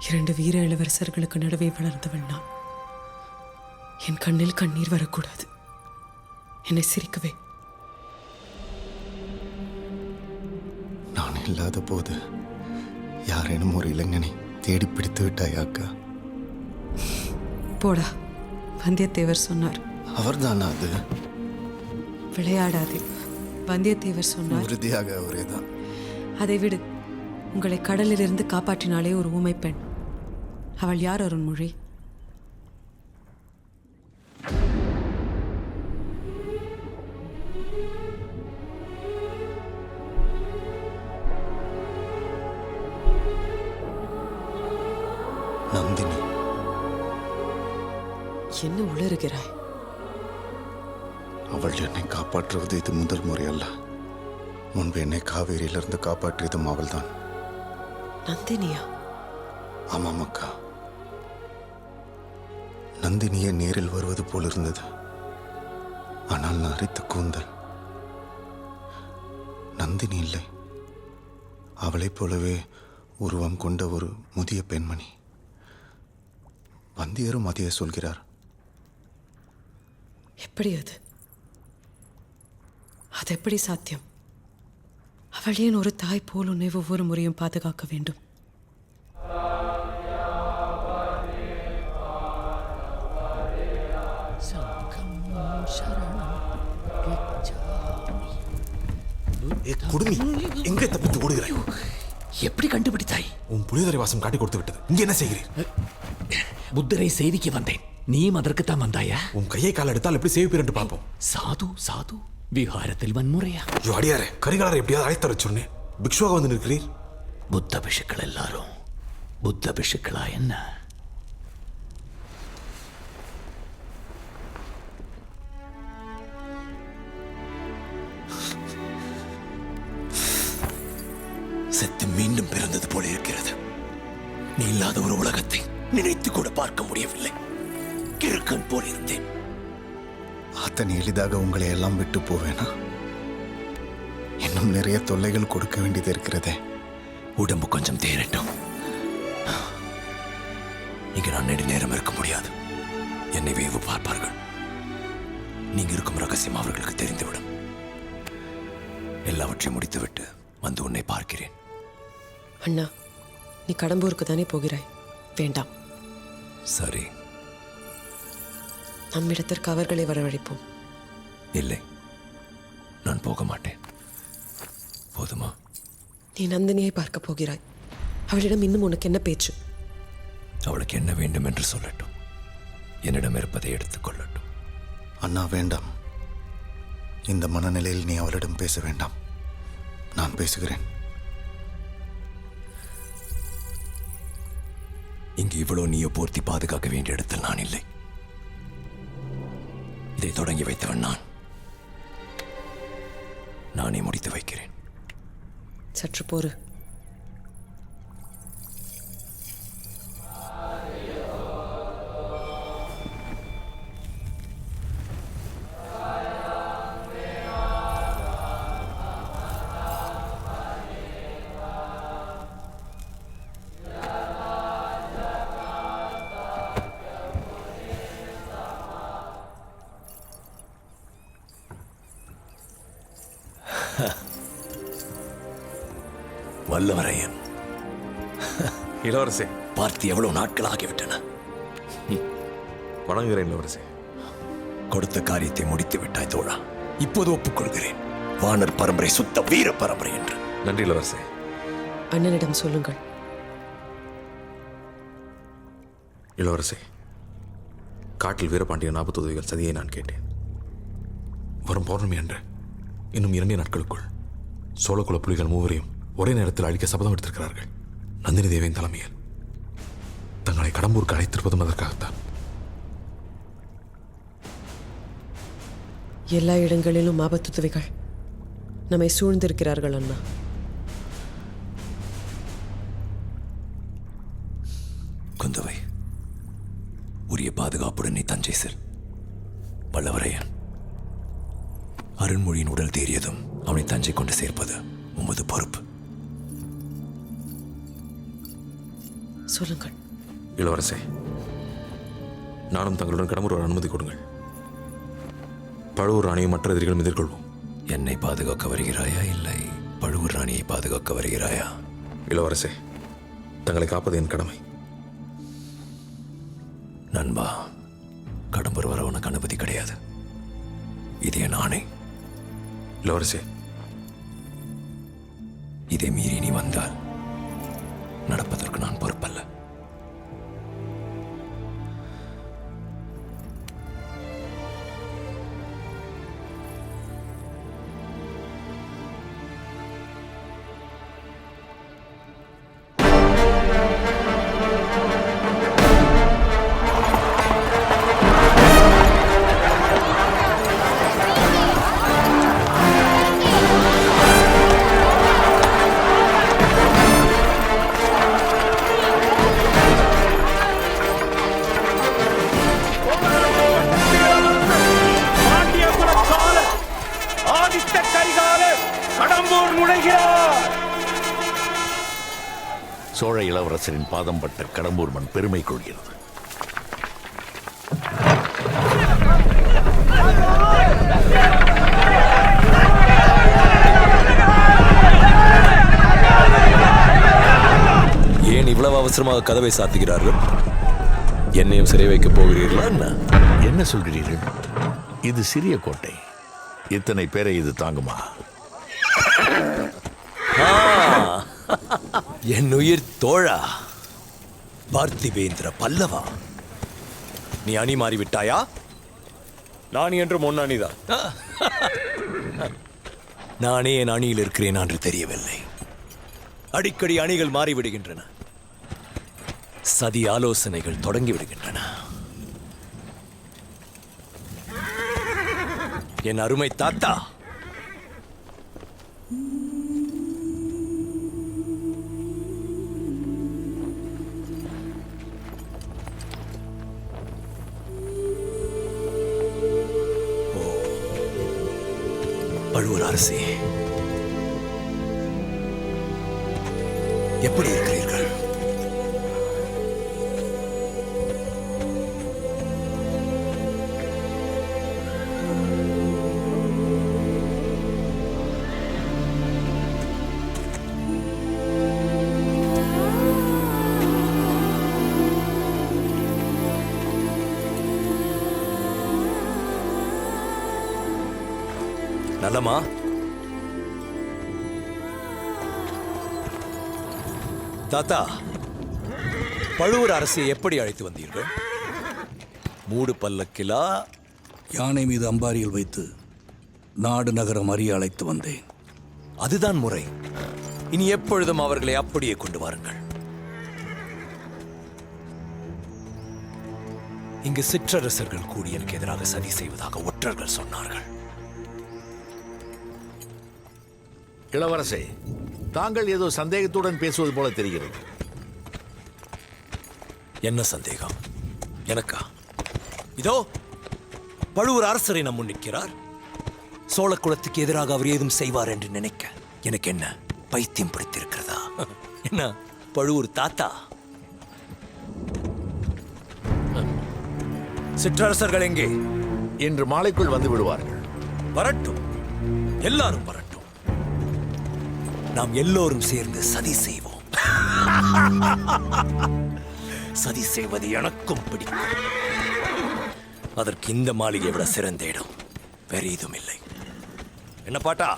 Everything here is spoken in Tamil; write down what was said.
2 வீர இளவரசர்களுக்கு நடுவே வளர்ந்தவள் நான். என் கண்ணில் கண்ணீர் வரக்கூடாது. என்னை சிரிக்கவே. நான் இல்லாத போது யாரேனும் ஒரு இளைஞனை தேடி பிடித்து விட்டாயா அக்கா? போடா, வந்தியத்தேவர் சொன்னார். அவர்தானா அது? விளையாடாதே, வந்தியத்தேவர் சொன்னார். உறுதியாக அவரேதான். அதை விடு. உங்களை கடலிலிருந்து காப்பாற்றினாலே ஒரு ஊமை பெண். அவள் யார் அருண்மொழி? நந்தினி. என்ன உளறுகிறாய்? அவள் என்னை காப்பாற்றுவது இது முதல் முறை அல்ல. முன்பு என்னை காவேரியிலிருந்து காப்பாற்றியதும் அவள்தான். நந்தினியா? ஆமாம் அக்கா. நந்தினியே நேரில் வருவது போல் இருந்தது. ஆனால் நான் அரைத்த கூந்தல். நந்தினி இல்லை, அவளைப் போலவே உருவம் கொண்ட ஒரு முதிய பெண்மணி. வந்தியரும் அதையே சொல்கிறார். எப்படி அது? அது எப்படி சாத்தியம்? அவள் ஏன் ஒரு தாய் போல் உன்னை ஒவ்வொரு முறையும் பாதுகாக்க வேண்டும்? குடுமி, எங்கே தப்பித்து ஓடுகிறாய்? எப்படி கண்டுபிடித்தாய்? உன் புனிதரை வாசம் காட்டி கொடுத்து விட்டது. இங்கே என்ன செய்கிறீர்? புத்தரை செய்திக்கு வந்தேன். நீயும் அதற்குத்தான் வந்தாயா? உன் கையை கால் எடுத்தால் எப்படி சேவிப்பீர் என்று பார்ப்போம். சாது சாது விஹாரத்தில் வன்முறையா? ஐயோ அடியாரே, கரிகாலரை எப்படியாவது அழைத்து வர சொன்னேன். பிக்ஷுவாக வந்து நிற்கிறீர். புத்த பிஷுக்கள் எல்லாரும் புத்த பிஷுக்களா என்ன? செத்து மீண்டும் பிறந்தது போல இருக்கிறது. நீ இல்லாத ஒரு உலகத்தை நினைத்து கூட பார்க்க முடியவில்லை. கிறுக்கன் போல் இருந்தேன். அத்தனை எளிதாக உங்களை எல்லாம் விட்டு போவேனா? இன்னும் நிறைய தொல்லைகள் கொடுக்க வேண்டியது இருக்கிறதே. உடம்பு கொஞ்சம் தேரட்டும். இங்க நான் நெடு நேரம் இருக்க முடியாது. என்னை வேவு பார்ப்பார்கள். நீங்க இருக்கும் ரகசியம் அவர்களுக்கு தெரிந்துவிடும். எல்லாவற்றையும் முடித்துவிட்டு வந்து உன்னை பார்க்கிறேன். அண்ணா, நீ கடம்பூருக்கு தானே போகிறாய்? வேண்டாம். சரி, நம்மிடத்திற்கு அவர்களை வரவழைப்போம். இல்லை, நான் போக மாட்டேன். போதுமா? நீ நந்தினியை பார்க்க போகிறாய். அவளிடம் இன்னும் உனக்கு என்ன பேச்சு? அவளுக்கு என்ன வேண்டும் என்று சொல்லட்டும். என்னிடம் இருப்பதை எடுத்துக்கொள்ளட்டும். அண்ணா வேண்டாம். இந்த மனநிலையில் நீ அவளிடம் பேச வேண்டாம். நான் பேசுகிறேன். இங்கு இவ்வளவு நீயோ போர்த்தி பாதுகாக்க வேண்டிய இடத்தில் நான் இல்லை. இதை தொடங்கி வைத்தவன் நானே முடித்து வைக்கிறேன். சற்று போரு. வல்லவரையன், இளவரசே, பார்த்து எவ்வளவு நாட்கள் ஆகிவிட்டன. வணங்குகிறேன் இளவரசே. கொடுத்த காரியத்தை முடித்து விட்டாய் தோழா. இப்போது ஒப்புக்கொள்கிறேன். வானர் பரம்பரை சுத்த வீர பரம்பரை என்று. நன்றி இளவரசே. அண்ணனிடம் சொல்லுங்கள். இளவரசே, காட்டில் வீரபாண்டியன் 40 உதவிகள் சதியை நான் கேட்டேன். வரும் பௌர்ணமி அன்று இன்னும் 2 நாட்களுக்குள் சோழகுல புலிகள் 3 ஒரே நேரத்தில் அழிக்க சபதம் எடுத்திருக்கிறார்கள். நந்தினி தேவியின் தலைமையில் தங்களை கடம்பூருக்கு அழைத்திருப்பதும் அதற்காகத்தான். எல்லா இடங்களிலும் ஆபத்துதவிகள் நம்மை சூழ்ந்திருக்கிறார்கள் அண்ணா. குந்தவை, உரிய பாதுகாப்புடன் நீ தஞ்சை செல். வல்லவரையன், அருண்மொழியின் உடல் தேறியதும் அவனை தஞ்சை கொண்டு சேர்ப்பது உமது பொறுப்பு. சொல்லுங்கள். இளவரசே, நானும் தங்களுடன் கடம்பூர் வர அனுமதி கொடுங்கள். பழுவூர் ராணியை மற்ற எதிரிகளும் எதிர்கொள்வோம். என்னை பாதுகாக்க வருகிறாயா, இல்லை பழுவூர் ராணியை பாதுகாக்க வருகிறாயா? இளவரசே, தங்களை காப்பது என் கடமை. நண்பா, கடம்பூர் வர உனக்கு அனுமதி கிடையாது. இது என் ஆணை. இளவரசே, இதை மீறி நீ வந்தால் நடப்பதற்கு நான் பொறுப்பல்ல. சோழ இளவரசரின் பாதம் பட்ட கடம்பூர் மண் பெருமை கொள்கிறது. ஏன் இவ்வளவு அவசரமாக கதவை சாத்துகிறார்கள்? என்னையும் சிறை வைக்கப் போகிறீர்களா என்ன? என்ன சொல்கிறீர்கள்? இது சிறிய கோட்டை. இத்தனை பேரை இது தாங்குமா? என் உயிர் தோழா பார்த்திபேந்திர பல்லவா, நீ அணி மாறிவிட்டாயா? நான் என்று முன்னணிதான். நானே என் அணியில் இருக்கிறேன் என்று தெரியவில்லை. அடிக்கடி அணிகள் மாறிவிடுகின்றன, சதி ஆலோசனைகள் தொடங்கி விடுகின்றன. என் அருமை தாத்தா, பழுவூர் அரசே, எப்படி இருக்கிறீர்கள்? நலமா? தாத்தா, பழுவூர் அரசியை எப்படி அழைத்து வந்தீர்கள்? மூடு பல்லக்கிலா? யானை மீது அம்பாரியில் வைத்து நாடு நகரம் அறிய அழைத்து வந்தேன். அதுதான் முறை. இனி எப்பொழுதும் அவர்களை அப்படியே கொண்டு வாருங்கள். இங்கு சிற்றரசர்கள் கூடி எனக்கு எதிராக சதி செய்வதாக ஒற்றர்கள் சொன்னார்கள். இளவரசே, தாங்கள் ஏதோ சந்தேகத்துடன் பேசுவது போல தெரிகிறது. என்ன சந்தேகம்? எனக்கா? இதோ பழுவூர் அரசரை நம் முன் நிற்கிறார். சோழ குலத்துக்கு எதிராக அவர் ஏதும் செய்வார் என்று நினைக்க எனக்கு என்ன பைத்தியம் பிடித்திருக்கிறதா? என்ன பழுவூர் தாத்தா? சிற்றரசர்கள் எங்கே? இன்று மாலைக்குள் வந்து விடுவார்கள். வரட்டும், எல்லாரும் வரட்டும். நாம் எல்லோரும் சேர்ந்து சதி செய்வோம். சதி செய்வது எனக்கும் பிடிக்கும். அதற்கு இந்த மாளிகை விட சிறந்த இடம் வேற ஏதும் இல்லை. என்ன பாட்டா?